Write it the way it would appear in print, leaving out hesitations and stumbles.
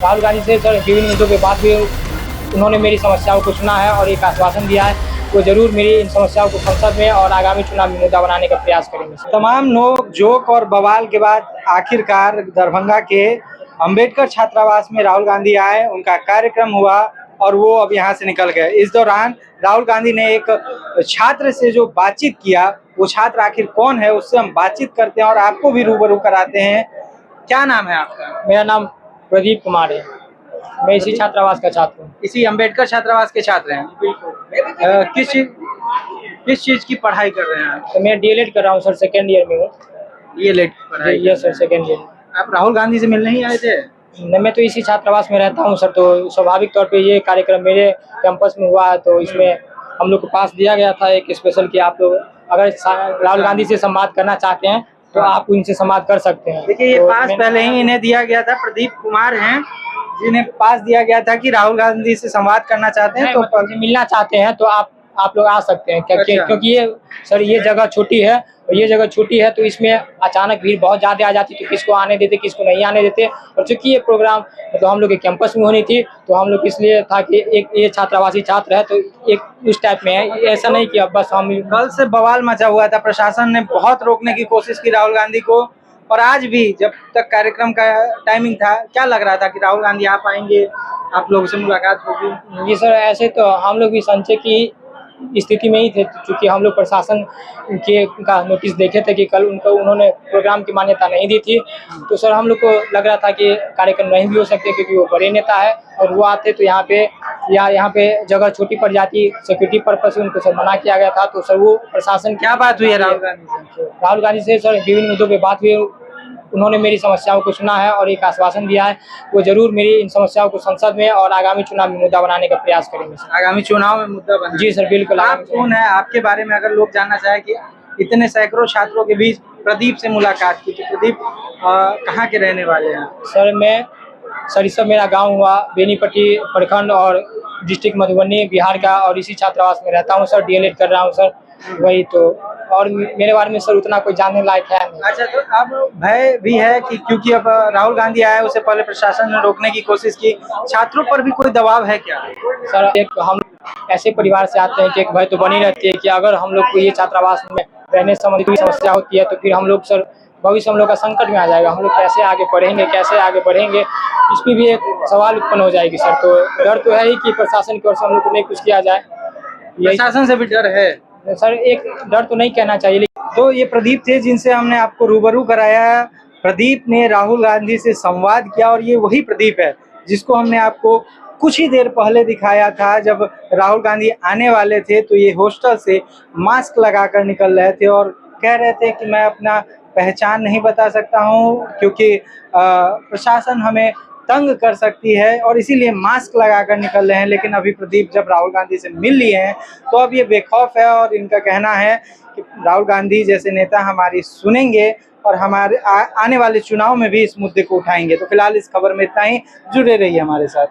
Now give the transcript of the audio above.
राहुल गांधी से सर विभिन्न मुद्दों पे बात हुई। उन्होंने मेरी समस्याओं को सुना है और एक आश्वासन दिया है वो जरूर मेरी इन समस्याओं को संसद में और आगामी चुनाव में मुद्दा बनाने का प्रयास करेंगे। तमाम नोक जोक और बवाल के बाद आखिरकार दरभंगा के अंबेडकर छात्रावास में राहुल गांधी आए, उनका कार्यक्रम हुआ और वो अब यहाँ से निकल गए। इस दौरान राहुल गांधी ने एक छात्र से जो बातचीत किया, वो छात्र आखिर कौन है उससे हम बातचीत करते हैं और आपको भी रूबरू कराते हैं। क्या नाम है आपका? मेरा नाम प्रदीप कुमार है। मैं इसी छात्रावास का छात्र हूँ। इसी अंबेडकर छात्रावास के छात्र हैं? बिल्कुल। किस चीज की पढ़ाई कर रहे हैं आप? तो मैं डीएलएड कर रहा हूँ सर, सेकेंड ईयर में हूँ। डीएलएड पढ़ाई? Yes sir, second year. आप राहुल गांधी से मिलने ही आए थे? नहीं, मैं तो इसी छात्रावास में रहता हूँ सर, तो स्वाभाविक तौर पे ये कार्यक्रम मेरे कैंपस में हुआ है, तो इसमें हम लोग को पास दिया गया था एक स्पेशल कि आप लोग अगर राहुल गांधी से संवाद करना चाहते हैं तो आप उनसे संवाद कर सकते हैं। देखिए, ये तो पास पहले ही इन्हें दिया गया था। प्रदीप कुमार हैं जिन्हें पास दिया गया था कि राहुल गांधी से संवाद करना चाहते हैं तो मिलना चाहते हैं तो आप लोग आ सकते हैं। अच्छा। क्योंकि ये सर ये जगह छोटी है और ये जगह छोटी है तो इसमें अचानक भीड़ बहुत ज़्यादा आ जाती, तो किसको आने देते किसको नहीं आने देते। और चूंकि ये प्रोग्राम मतलब हम लोग के कैंपस में होनी थी तो हम लोग इसलिए था कि एक ये छात्रावासी छात्र है तो एक उस टाइप में है, ऐसा नहीं कि अब बस हम। कल से बवाल मचा हुआ था, प्रशासन ने बहुत रोकने की कोशिश की राहुल गांधी को, और आज भी जब तक कार्यक्रम का टाइमिंग था क्या लग रहा था कि राहुल गांधी आ पाएंगे, आप लोगों से मुलाकात होगी? जी सर, ऐसे तो हम लोग भी संशय की स्थिति में ही थे, क्योंकि हम लोग प्रशासन के का नोटिस देखे थे कि कल उन्होंने प्रोग्राम की मान्यता नहीं दी थी। तो सर हम लोग को लग रहा था कि कार्यक्रम नहीं भी हो सकते क्योंकि वो बड़े नेता है और वो आते तो यहाँ पे जगह छोटी पड़ जाती, सिक्योरिटी पर्पज से उनको सर मना किया गया था। तो सर वो प्रशासन क्या बात हुई है राहुल गांधी से? सर विभिन्न मुद्दों पे बात हुई। उन्होंने मेरी समस्याओं को सुना है और एक आश्वासन दिया है वो जरूर मेरी इन समस्याओं को संसद में और आगामी चुनाव में मुद्दा बनाने का प्रयास करेंगे। आगामी चुनाव में मुद्दा बना? जी सर, बिल्कुल। आप कौन है? आपके बारे में अगर लोग जानना चाहे कि इतने सैकड़ों छात्रों के बीच प्रदीप से मुलाकात की, तो प्रदीप कहाँ के रहने वाले हैं? सर इस सब मेरा गांव हुआ बेनीपट्टी प्रखंड और डिस्ट्रिक्ट मधुबनी बिहार का, और इसी छात्रावास में रहता हूं सर, डीएलएड कर रहा हूं सर। वही तो, और मेरे बारे में सर उतना कोई जानने लायक है नहीं। अच्छा, तो अब भय भी है कि क्योंकि अब राहुल गांधी आए, उससे पहले प्रशासन ने रोकने की कोशिश की, छात्रों पर भी कोई दबाव है क्या? सर एक हम ऐसे परिवार से आते हैं कि एक भय तो बनी रहती है कि अगर हम लोग को ये छात्रावास में रहने संबंधी कोई समस्या होती है तो फिर हम लोग सर भविष्य हम लोग का संकट में आ जाएगा, हम लोग कैसे आगे पढ़ेंगे, कैसे आगे बढ़ेंगे, इस पर भी एक सवाल उत्पन्न हो जाएगी सर। तो डर तो है ही कि प्रशासन की ओर से हम लोग को नहीं कुछ किया जाए। प्रशासन से भी डर है सर, एक डर तो नहीं कहना चाहिए। तो ये प्रदीप थे जिनसे हमने आपको रूबरू कराया। प्रदीप ने राहुल गांधी से संवाद किया और ये वही प्रदीप है जिसको हमने आपको कुछ ही देर पहले दिखाया था जब राहुल गांधी आने वाले थे। तो ये हॉस्टल से मास्क लगाकर निकल रहे थे और कह रहे थे कि मैं अपना पहचान नहीं बता सकता हूँ क्योंकि प्रशासन हमें तंग कर सकती है और इसीलिए मास्क लगाकर निकल रहे हैं। लेकिन अभी प्रदीप जब राहुल गांधी से मिल लिए हैं तो अब ये बेखौफ है और इनका कहना है कि राहुल गांधी जैसे नेता हमारी सुनेंगे और हमारे आने वाले चुनाव में भी इस मुद्दे को उठाएंगे। तो फिलहाल इस खबर में इतना ही, जुड़े रहिए हमारे साथ।